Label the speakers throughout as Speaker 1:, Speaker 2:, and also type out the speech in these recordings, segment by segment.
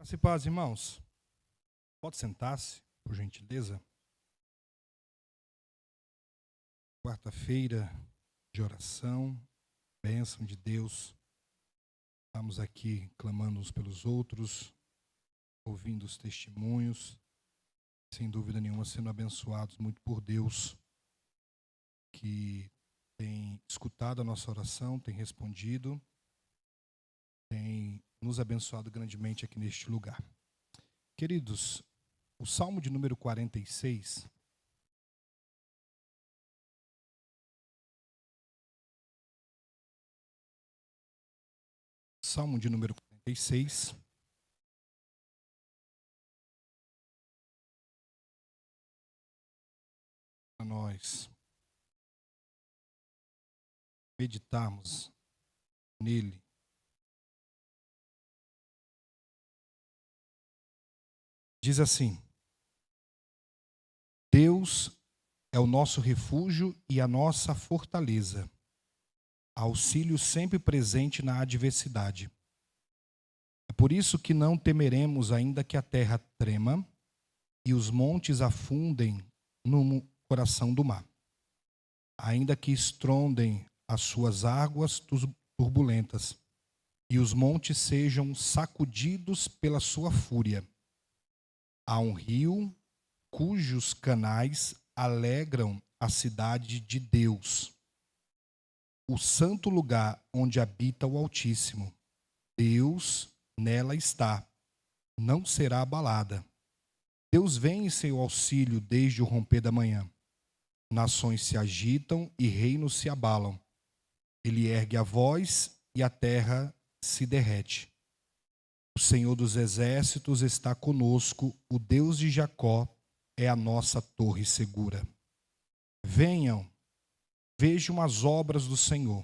Speaker 1: Graça e paz, irmãos. Pode sentar-se, por gentileza. Quarta-feira de oração, bênção de Deus. Estamos aqui clamando uns pelos outros, ouvindo os testemunhos, sem dúvida nenhuma sendo abençoados muito por Deus, que tem escutado a nossa oração, tem respondido, tem nos abençoado grandemente aqui neste lugar. Queridos, o Salmo de número 46, Salmo de número 46, para nós meditarmos nele. Diz assim: Deus é o nosso refúgio e a nossa fortaleza, auxílio sempre presente na adversidade. É por isso que não temeremos, ainda que a terra trema e os montes afundem no coração do mar, ainda que estrondem as suas águas turbulentas e os montes sejam sacudidos pela sua fúria. Há um rio cujos canais alegram a cidade de Deus, o santo lugar onde habita o Altíssimo. Deus nela está, não será abalada. Deus vem em seu auxílio desde o romper da manhã. Nações se agitam e reinos se abalam. Ele ergue a voz e a terra se derrete. O Senhor dos exércitos está conosco, o Deus de Jacó é a nossa torre segura. Venham, vejam as obras do Senhor,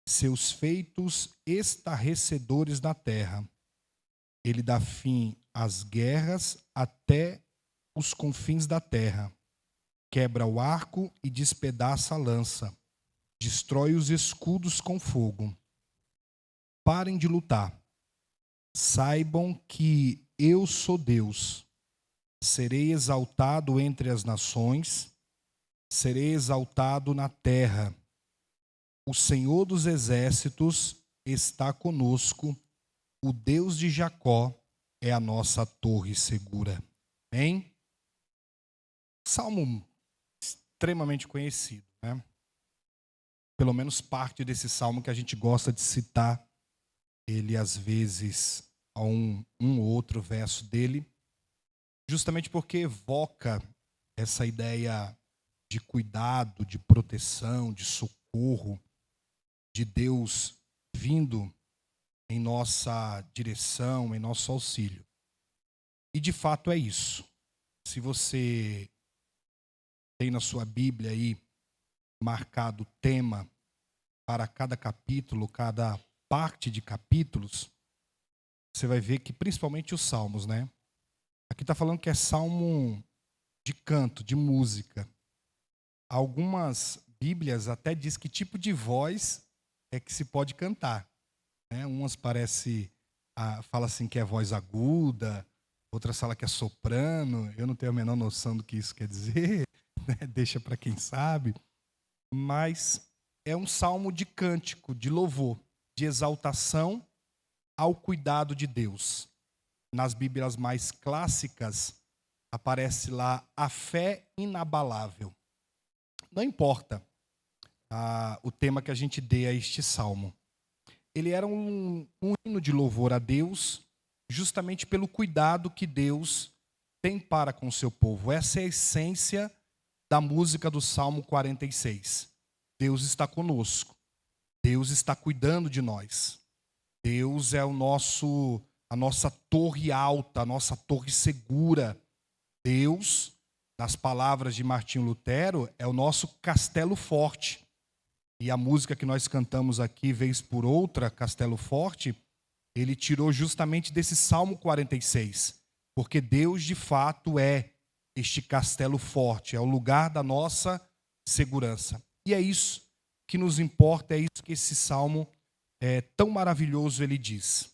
Speaker 1: seus feitos estarrecedores na terra. Ele dá fim às guerras até os confins da terra. Quebra o arco e despedaça a lança. Destrói os escudos com fogo. Parem de lutar. Saibam que eu sou Deus. Serei exaltado entre as nações, serei exaltado na terra. O Senhor dos exércitos está conosco, o Deus de Jacó é a nossa torre segura. Amém? Salmo extremamente conhecido, né? Pelo menos parte desse salmo que a gente gosta de citar, ele às vezes a um ou outro verso dele, justamente porque evoca essa ideia de cuidado, de proteção, de socorro, de Deus vindo em nossa direção, em nosso auxílio. E de fato é isso. Se você tem na sua Bíblia aí marcado o tema para cada capítulo, cada parte de capítulos, você vai ver que principalmente os salmos, né? Aqui está falando que é salmo de canto, de música. Algumas Bíblias até diz que tipo de voz é que se pode cantar, né? Umas fala assim que é voz aguda, outras falam que é soprano. Eu não tenho a menor noção do que isso quer dizer, né? Deixa para quem sabe. Mas é um salmo de cântico, de louvor, de exaltação ao cuidado de Deus. Nas Bíblias mais clássicas, aparece lá a fé inabalável. Não importa o tema que a gente dê a este salmo. Ele era um hino de louvor a Deus, justamente pelo cuidado que Deus tem para com o seu povo. Essa é a essência da música do Salmo 46. Deus está conosco. Deus está cuidando de nós. Deus é a nossa torre alta, a nossa torre segura. Deus, nas palavras de Martinho Lutero, é o nosso castelo forte. E a música que nós cantamos aqui, vez por outra, Castelo Forte, ele tirou justamente desse Salmo 46. Porque Deus, de fato, é este castelo forte, é o lugar da nossa segurança. E é isso que nos importa, é isso que esse Salmo tão maravilhoso ele diz.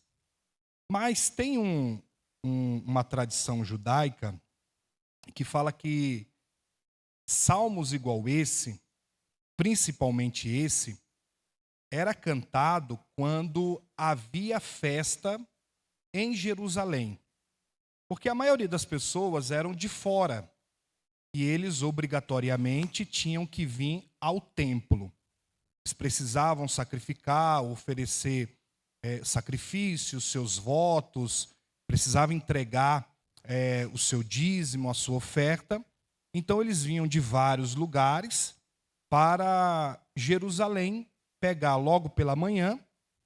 Speaker 1: Mas tem uma tradição judaica que fala que salmos igual esse, principalmente esse, era cantado quando havia festa em Jerusalém. Porque a maioria das pessoas eram de fora e eles obrigatoriamente tinham que vir ao templo. Eles precisavam sacrificar, oferecer sacrifícios, seus votos, precisavam entregar o seu dízimo, a sua oferta. Então eles vinham de vários lugares para Jerusalém pegar logo pela manhã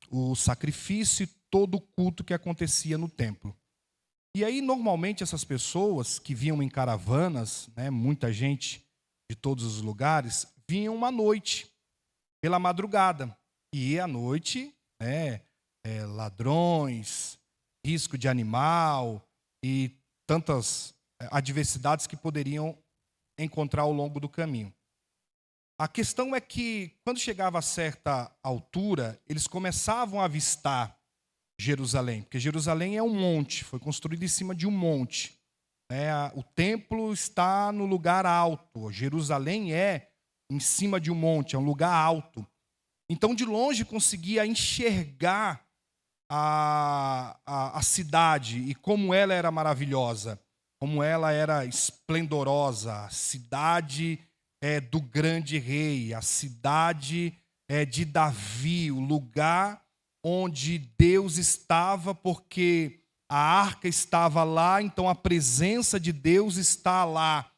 Speaker 1: o sacrifício e todo o culto que acontecia no templo. E aí, normalmente, essas pessoas que vinham em caravanas, muita gente de todos os lugares, vinham à noite, pela madrugada. E à noite, ladrões, risco de animal e tantas adversidades que poderiam encontrar ao longo do caminho. A questão é que, quando chegava a certa altura, eles começavam a avistar Jerusalém, porque Jerusalém é um monte, foi construído em cima de um monte. O templo está no lugar alto, Jerusalém é em cima de um monte, é um lugar alto. Então, de longe, conseguia enxergar a cidade e como ela era maravilhosa, como ela era esplendorosa, a cidade do grande rei, a cidade de Davi, o lugar onde Deus estava, porque a arca estava lá, então a presença de Deus está lá.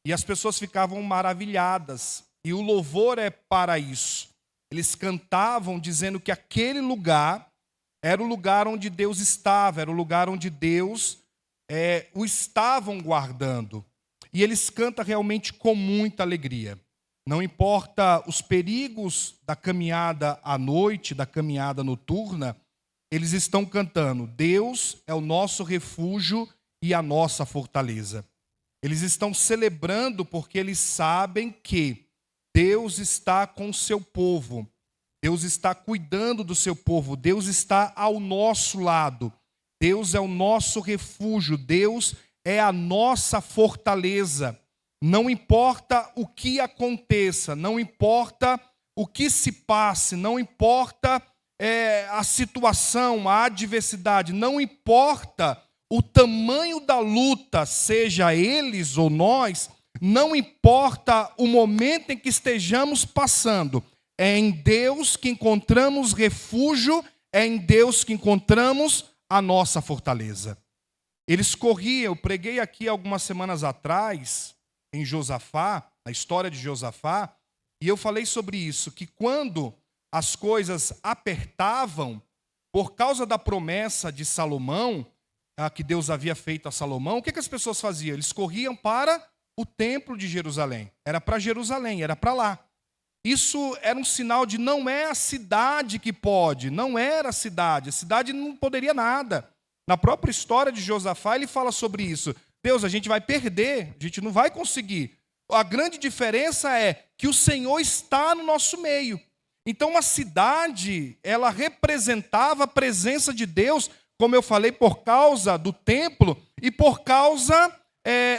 Speaker 1: E as pessoas ficavam maravilhadas. E o louvor é para isso. Eles cantavam dizendo que aquele lugar era o lugar onde Deus estava, era o lugar onde Deus o estavam guardando. E eles cantam realmente com muita alegria. Não importa os perigos da caminhada à noite, da caminhada noturna, eles estão cantando: Deus é o nosso refúgio e a nossa fortaleza. Eles estão celebrando porque eles sabem que Deus está com o seu povo. Deus está cuidando do seu povo. Deus está ao nosso lado. Deus é o nosso refúgio. Deus é a nossa fortaleza. Não importa o que aconteça, não importa o que se passe, não importa a situação, a adversidade, não importa o tamanho da luta, seja eles ou nós, não importa o momento em que estejamos passando, é em Deus que encontramos refúgio, é em Deus que encontramos a nossa fortaleza. Eles corriam, eu preguei aqui algumas semanas atrás, em Josafá, a história de Josafá, e eu falei sobre isso, que quando as coisas apertavam, por causa da promessa de Salomão, que Deus havia feito a Salomão, o que as pessoas faziam? Eles corriam para o templo de Jerusalém, era para Jerusalém, era para lá. Isso era um sinal de não é a cidade que pode, não era a cidade não poderia nada. Na própria história de Josafá, ele fala sobre isso. Deus, a gente vai perder, a gente não vai conseguir. A grande diferença é que o Senhor está no nosso meio. Então, a cidade, ela representava a presença de Deus, como eu falei, por causa do templo e por causa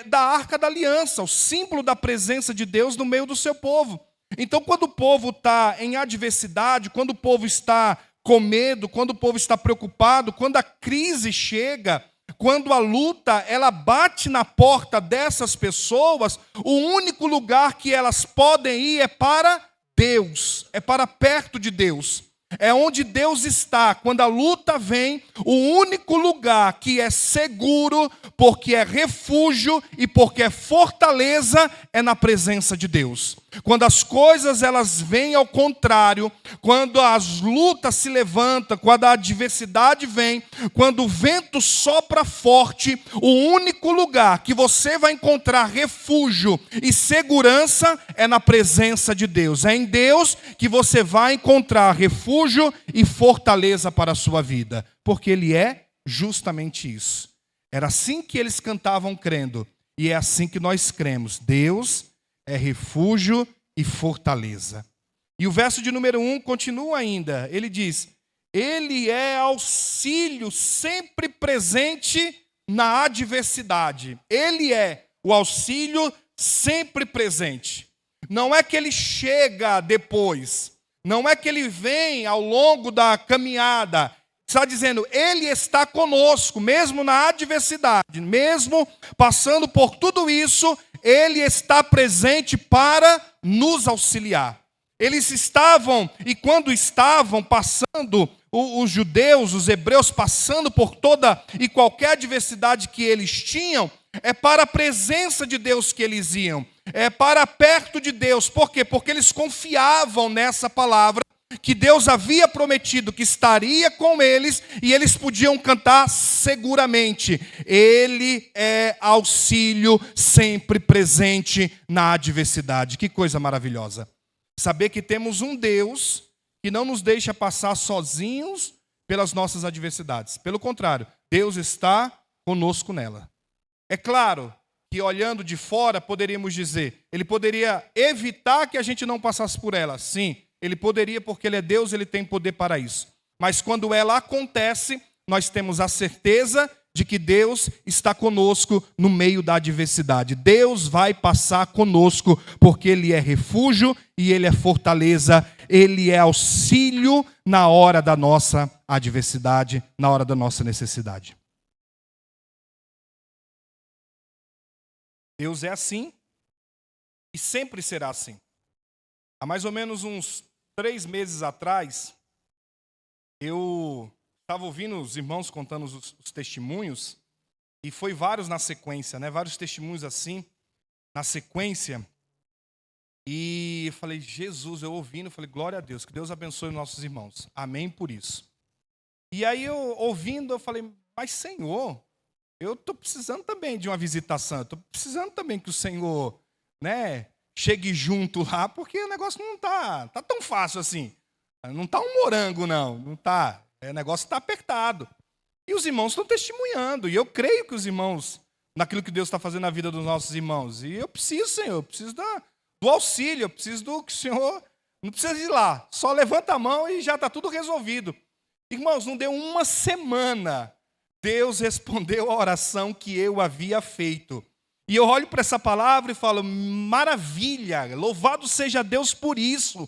Speaker 1: da Arca da Aliança, o símbolo da presença de Deus no meio do seu povo. Então, quando o povo está em adversidade, quando o povo está com medo, quando o povo está preocupado, quando a crise chega, quando a luta ela bate na porta dessas pessoas, o único lugar que elas podem ir é para Deus, é para perto de Deus. É onde Deus está. Quando a luta vem, o único lugar que é seguro, porque é refúgio e porque é fortaleza, é na presença de Deus. Quando as coisas elas vêm ao contrário, quando as lutas se levantam, quando a adversidade vem, quando o vento sopra forte, o único lugar que você vai encontrar refúgio e segurança é na presença de Deus. É em Deus que você vai encontrar refúgio e fortaleza para a sua vida, porque Ele é justamente isso. Era assim que eles cantavam crendo, e é assim que nós cremos. Deus é refúgio e fortaleza. E o verso de número 1 continua ainda. Ele diz: Ele é auxílio sempre presente na adversidade. Ele é o auxílio sempre presente. Não é que ele chega depois. Não é que ele vem ao longo da caminhada. Está dizendo, ele está conosco, mesmo na adversidade, mesmo passando por tudo isso, ele está presente para nos auxiliar. Eles estavam, e quando estavam passando, os judeus, os hebreus, passando por toda e qualquer adversidade que eles tinham, é para a presença de Deus que eles iam, é para perto de Deus. Por quê? Porque eles confiavam nessa palavra, que Deus havia prometido que estaria com eles, e eles podiam cantar seguramente, Ele é auxílio sempre presente na adversidade. Que coisa maravilhosa. Saber que temos um Deus que não nos deixa passar sozinhos pelas nossas adversidades. Pelo contrário, Deus está conosco nela. É claro que olhando de fora poderíamos dizer, Ele poderia evitar que a gente não passasse por ela. Sim, Ele poderia, porque Ele é Deus, Ele tem poder para isso. Mas quando ela acontece, nós temos a certeza de que Deus está conosco no meio da adversidade. Deus vai passar conosco, porque Ele é refúgio e Ele é fortaleza, Ele é auxílio na hora da nossa adversidade, na hora da nossa necessidade. Deus é assim e sempre será assim. Há mais ou menos uns 3 meses atrás, eu estava ouvindo os irmãos contando os testemunhos, e foi vários na sequência, né? Vários testemunhos assim, na sequência. E eu falei, Jesus, eu ouvindo, falei, glória a Deus, que Deus abençoe os nossos irmãos. Amém por isso. E aí eu ouvindo, eu falei, mas Senhor, eu estou precisando também de uma visitação, estou precisando também que o Senhor, né, chegue junto lá, porque o negócio não tá tão fácil assim. Não está um morango, não está. O negócio está apertado. E os irmãos estão testemunhando. E eu creio que os irmãos, naquilo que Deus está fazendo na vida dos nossos irmãos. E eu preciso, Senhor, eu preciso do auxílio, eu preciso do que o Senhor não precisa ir lá. Só levanta a mão e já está tudo resolvido. Irmãos, não deu uma semana, Deus respondeu a oração que eu havia feito. E eu olho para essa palavra e falo, maravilha, louvado seja Deus por isso.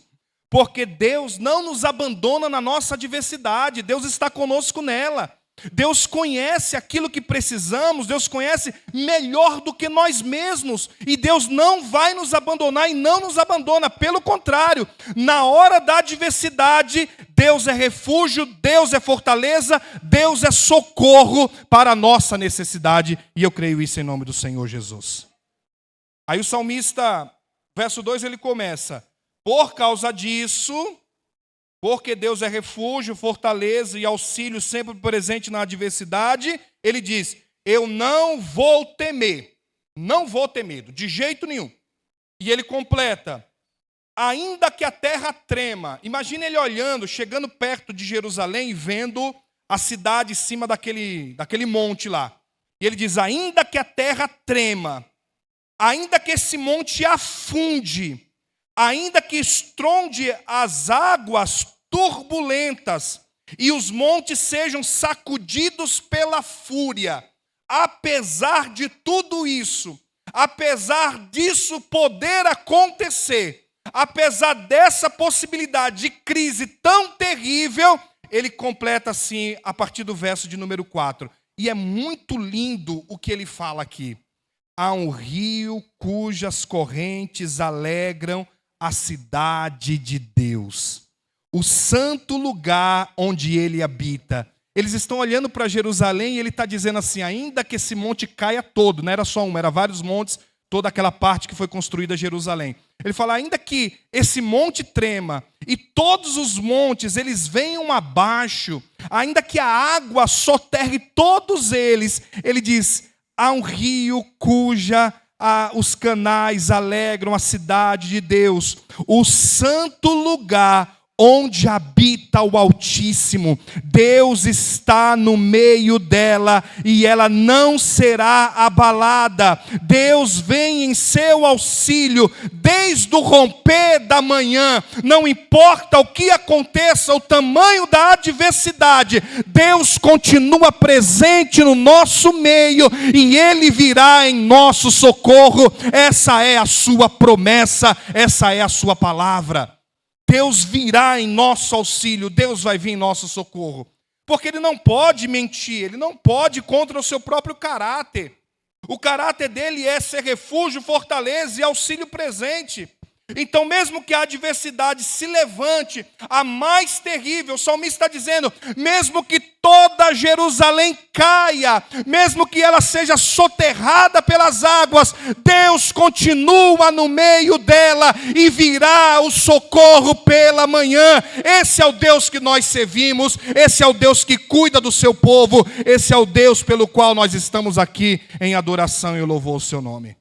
Speaker 1: Porque Deus não nos abandona na nossa adversidade, Deus está conosco nela. Deus conhece aquilo que precisamos, Deus conhece melhor do que nós mesmos. E Deus não vai nos abandonar e não nos abandona. Pelo contrário, na hora da adversidade, Deus é refúgio, Deus é fortaleza, Deus é socorro para a nossa necessidade. E eu creio isso em nome do Senhor Jesus. Aí o salmista, verso 2, ele começa... Por causa disso, porque Deus é refúgio, fortaleza e auxílio sempre presente na adversidade, ele diz, eu não vou temer, não vou ter medo, de jeito nenhum. E ele completa, ainda que a terra trema, imagina ele olhando, chegando perto de Jerusalém e vendo a cidade em cima daquele monte lá. E ele diz, ainda que a terra trema, ainda que esse monte afunde, ainda que estronde as águas turbulentas e os montes sejam sacudidos pela fúria, apesar de tudo isso, apesar disso poder acontecer, apesar dessa possibilidade de crise tão terrível, ele completa assim a partir do verso de número 4. E é muito lindo o que ele fala aqui. Há um rio cujas correntes alegram a cidade de Deus, o santo lugar onde ele habita. Eles estão olhando para Jerusalém e ele está dizendo assim, ainda que esse monte caia todo, não era só um, era vários montes, toda aquela parte que foi construída Jerusalém. Ele fala, ainda que esse monte trema e todos os montes eles venham abaixo, ainda que a água soterre todos eles, ele diz, há um rio os canais alegram a cidade de Deus, o santo lugar onde habita o Altíssimo. Deus está no meio dela e ela não será abalada. Deus vem em seu auxílio desde o romper da manhã. Não importa o que aconteça, o tamanho da adversidade, Deus continua presente no nosso meio e Ele virá em nosso socorro. Essa é a sua promessa, essa é a sua palavra. Deus virá em nosso auxílio, Deus vai vir em nosso socorro. Porque Ele não pode mentir, Ele não pode ir contra o seu próprio caráter. O caráter dele é ser refúgio, fortaleza e auxílio presente. Então, mesmo que a adversidade se levante, a mais terrível, o salmista está dizendo, mesmo que toda Jerusalém caia, mesmo que ela seja soterrada pelas águas, Deus continua no meio dela e virá o socorro pela manhã. Esse é o Deus que nós servimos, esse é o Deus que cuida do seu povo, esse é o Deus pelo qual nós estamos aqui em adoração e louvor ao seu nome.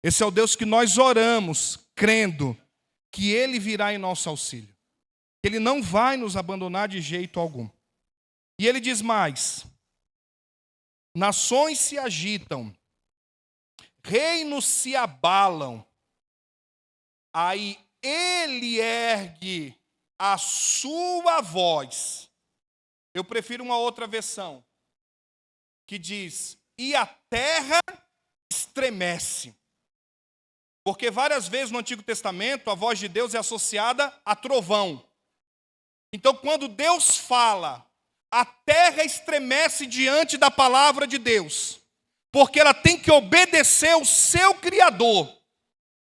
Speaker 1: Esse é o Deus que nós oramos, crendo que Ele virá em nosso auxílio. Ele não vai nos abandonar de jeito algum. E Ele diz mais: nações se agitam, reinos se abalam, aí Ele ergue a sua voz. Eu prefiro uma outra versão, que diz, e a terra estremece. Porque várias vezes no Antigo Testamento a voz de Deus é associada a trovão. Então, quando Deus fala, a terra estremece diante da palavra de Deus. Porque ela tem que obedecer o seu Criador.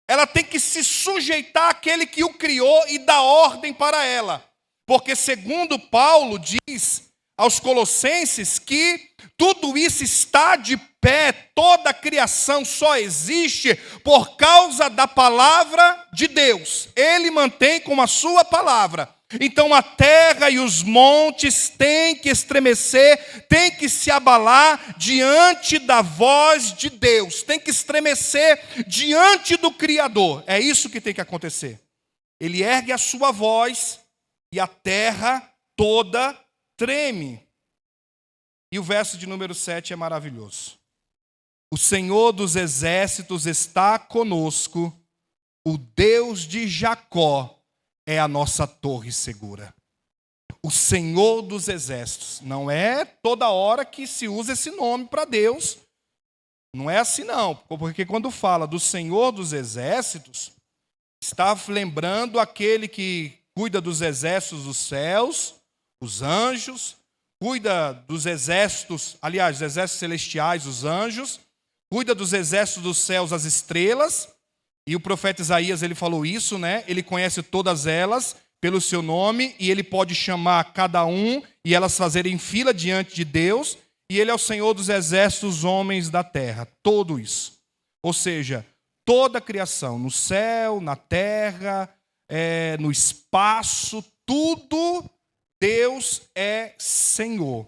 Speaker 1: Ela tem que se sujeitar àquele que o criou e dar ordem para ela. Porque segundo Paulo diz aos Colossenses que tudo isso está de pé, toda a criação só existe por causa da palavra de Deus. Ele mantém com a sua palavra. Então a terra e os montes têm que estremecer, têm que se abalar diante da voz de Deus, têm que estremecer diante do Criador. É isso que tem que acontecer. Ele ergue a sua voz e a terra toda treme. E o verso de número 7 é maravilhoso. O Senhor dos exércitos está conosco, o Deus de Jacó é a nossa torre segura. O Senhor dos exércitos. Não é toda hora que se usa esse nome para Deus. Não é assim não. Porque quando fala do Senhor dos exércitos, está lembrando aquele que cuida dos exércitos dos céus, os anjos, cuida dos exércitos, aliás, dos exércitos celestiais, os anjos, cuida dos exércitos dos céus, as estrelas, e o profeta Isaías, ele falou isso, né? Ele conhece todas elas pelo seu nome, e ele pode chamar cada um, e elas fazerem fila diante de Deus, e ele é o Senhor dos exércitos, homens da terra, tudo isso. Ou seja, toda a criação, no céu, na terra, no espaço, tudo, Deus é Senhor.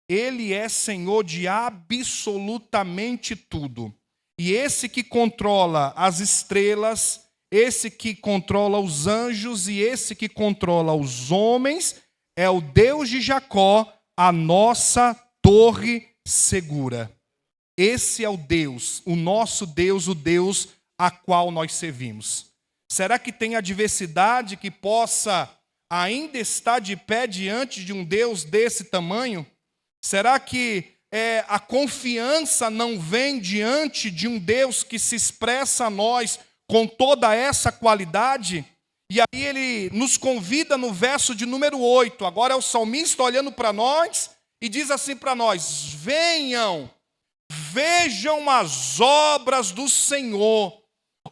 Speaker 1: Ele é Senhor de absolutamente tudo. E esse que controla as estrelas, esse que controla os anjos e esse que controla os homens, é o Deus de Jacó, a nossa torre segura. Esse é o Deus, o nosso Deus, o Deus a qual nós servimos. Será que tem adversidade que possa ainda estar de pé diante de um Deus desse tamanho? Será que a confiança não vem diante de um Deus que se expressa a nós com toda essa qualidade? E aí ele nos convida no verso de número 8. Agora é o salmista olhando para nós e diz assim para nós: venham, vejam as obras do Senhor.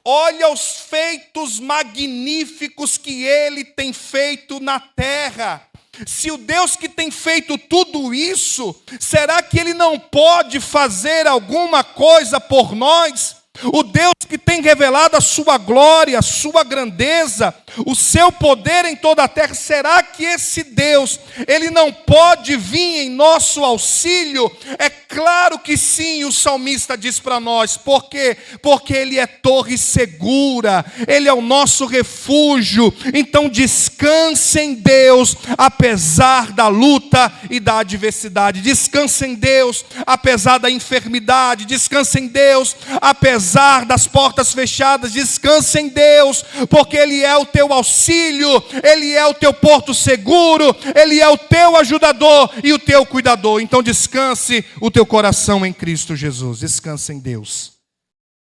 Speaker 1: Olha os feitos magníficos que Ele tem feito na terra. Se o Deus que tem feito tudo isso, será que Ele não pode fazer alguma coisa por nós? O Deus que tem revelado a sua glória, a sua grandeza, o seu poder em toda a terra, será que esse Deus, Ele não pode vir em nosso auxílio? É claro que sim, o salmista diz para nós. Por quê? Porque Ele é torre segura, Ele é o nosso refúgio. Então descanse em Deus, apesar da luta e da adversidade. Descanse em Deus, apesar da enfermidade. Descanse em Deus, apesar das portas fechadas. Descanse em Deus, porque Ele é o teu auxílio, Ele é o teu porto seguro, Ele é o teu ajudador e o teu cuidador. Então descanse o teu coração em Cristo Jesus. Descanse em Deus.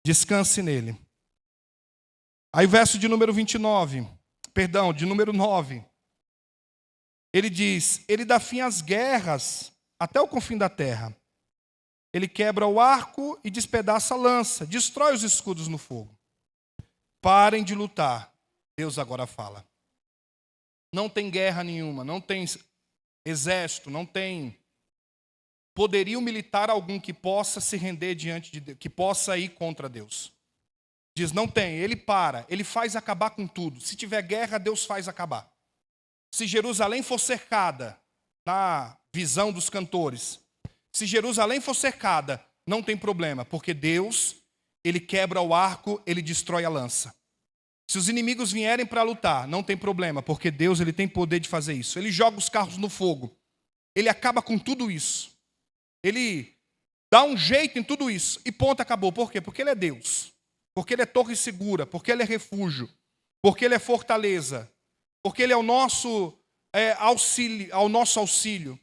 Speaker 1: Descanse nele. Aí o verso de número 9. Ele diz: Ele dá fim às guerras até o confim da terra. Ele quebra o arco e despedaça a lança, destrói os escudos no fogo. Parem de lutar. Deus agora fala. Não tem guerra nenhuma, não tem exército, não tem poderio militar algum que possa se render diante de Deus, que possa ir contra Deus. Diz, não tem. Ele para, ele faz acabar com tudo. Se tiver guerra, Deus faz acabar. Se Jerusalém for cercada, na visão dos cantores, se Jerusalém for cercada, não tem problema, porque Deus, Ele quebra o arco, Ele destrói a lança. Se os inimigos vierem para lutar, não tem problema, porque Deus, Ele tem poder de fazer isso. Ele joga os carros no fogo, Ele acaba com tudo isso. Ele dá um jeito em tudo isso, e ponto, acabou. Por quê? Porque Ele é Deus, porque Ele é torre segura, porque Ele é refúgio, porque Ele é fortaleza, porque Ele é o nosso auxílio.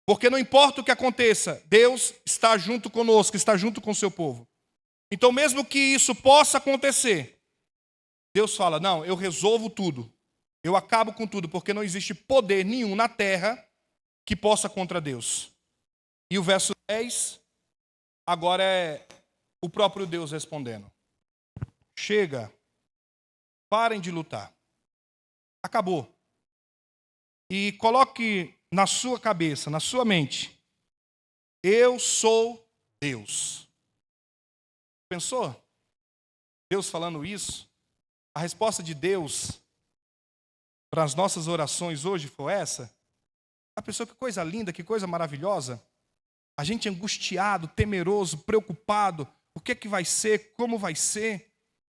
Speaker 1: Porque não importa o que aconteça, Deus está junto conosco, está junto com o seu povo. Então, mesmo que isso possa acontecer, Deus fala, não, eu resolvo tudo. Eu acabo com tudo, porque não existe poder nenhum na terra que possa contra Deus. E o verso 10, agora é o próprio Deus respondendo. Chega, parem de lutar. Acabou. E coloque na sua cabeça, na sua mente, eu sou Deus. Pensou? Deus falando isso? A resposta de Deus para as nossas orações hoje foi essa? A pessoa, que coisa linda, que coisa maravilhosa. A gente angustiado, temeroso, preocupado. O que é que vai ser? Como vai ser?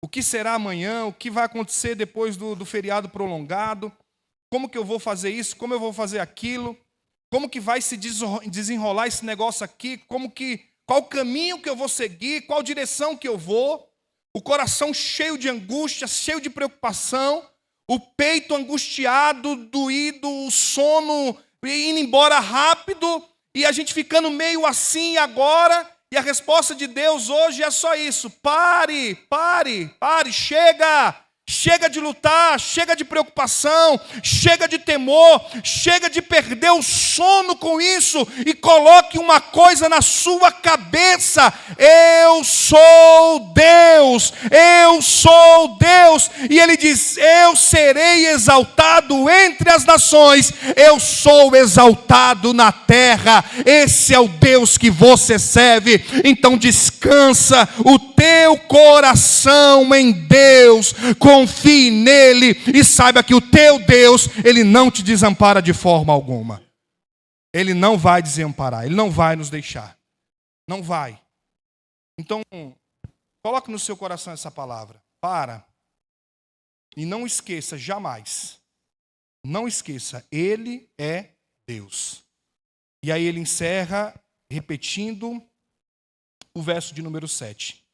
Speaker 1: O que será amanhã? O que vai acontecer depois do feriado prolongado? Como que eu vou fazer isso? Como eu vou fazer aquilo? Como que vai se desenrolar esse negócio aqui? Qual o caminho que eu vou seguir? Qual direção que eu vou? O coração cheio de angústia, cheio de preocupação, o peito angustiado, doído, o sono indo embora rápido, e a gente ficando meio assim agora, e a resposta de Deus hoje é só isso: pare, chega de lutar, chega de preocupação, chega de temor, chega de perder o sono com isso, e coloque uma coisa na sua cabeça: eu sou Deus, eu sou Deus. E ele diz, eu serei exaltado entre as nações, eu sou exaltado na terra. Esse é o Deus que você serve. Então descansa o teu coração em Deus, confie nele e saiba que o teu Deus, ele não te desampara de forma alguma. Ele não vai desamparar, ele não vai nos deixar. Não vai. Então, coloque no seu coração essa palavra. Para. E não esqueça jamais. Não esqueça, ele é Deus. E aí ele encerra repetindo o verso de número 7.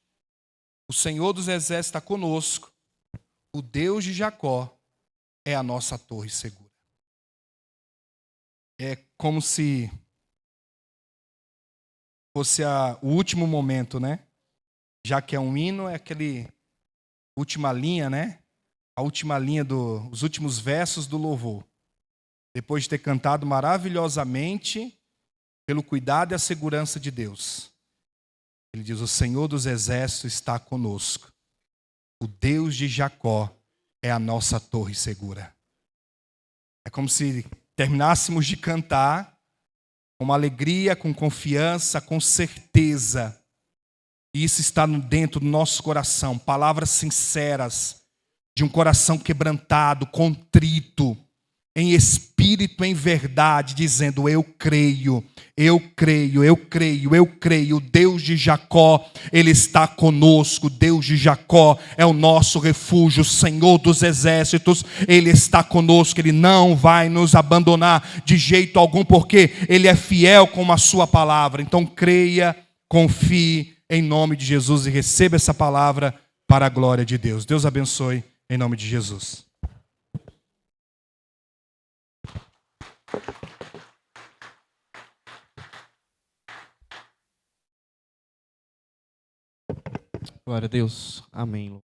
Speaker 1: O Senhor dos Exércitos está conosco. O Deus de Jacó é a nossa torre segura. É como se fosse o último momento, né? Já que é um hino, é aquele última linha, né? A última linha os últimos versos do louvor. Depois de ter cantado maravilhosamente pelo cuidado e a segurança de Deus. Ele diz, o Senhor dos Exércitos está conosco. O Deus de Jacó é a nossa torre segura. É como se terminássemos de cantar com uma alegria, com confiança, com certeza. E isso está dentro do nosso coração. Palavras sinceras, de um coração quebrantado, contrito, em espírito. espírito em verdade, dizendo: eu creio, eu creio, eu creio, eu creio. O Deus de Jacó, Ele está conosco. O Deus de Jacó é o nosso refúgio. O Senhor dos exércitos, Ele está conosco. Ele não vai nos abandonar de jeito algum, porque Ele é fiel com a sua palavra. Então creia, confie em nome de Jesus e receba essa palavra para a glória de Deus. Deus abençoe em nome de Jesus.
Speaker 2: Glória a Deus. Amém.